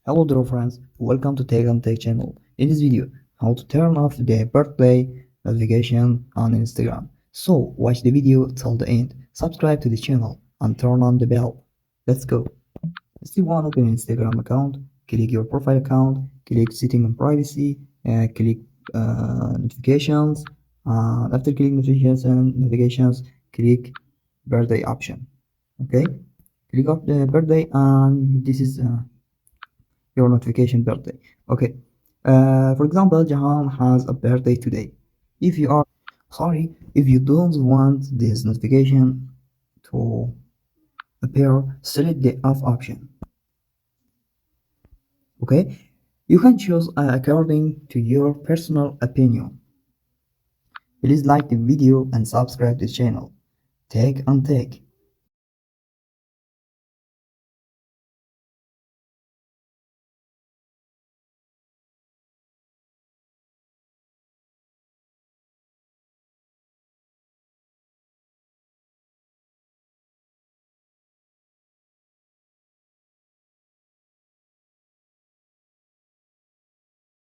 Hello dear friends, welcome to techt channel. In this video, how to turn off the birthday notification on Instagram. So watch the video till the end, subscribe to the channel and turn on the bell. Let's go. If you want to open an Instagram account, click your profile account, click setting and privacy, click notifications. After clicking notifications, click birthday option. Okay, click up the birthday and this is your notification birthday. Okay, for example, Jahan has a birthday today. If you are sorry, if you don't want this notification to appear, select the off option. Okay, you can choose according to your personal opinion. Please like the video and subscribe to the channel. Take and take.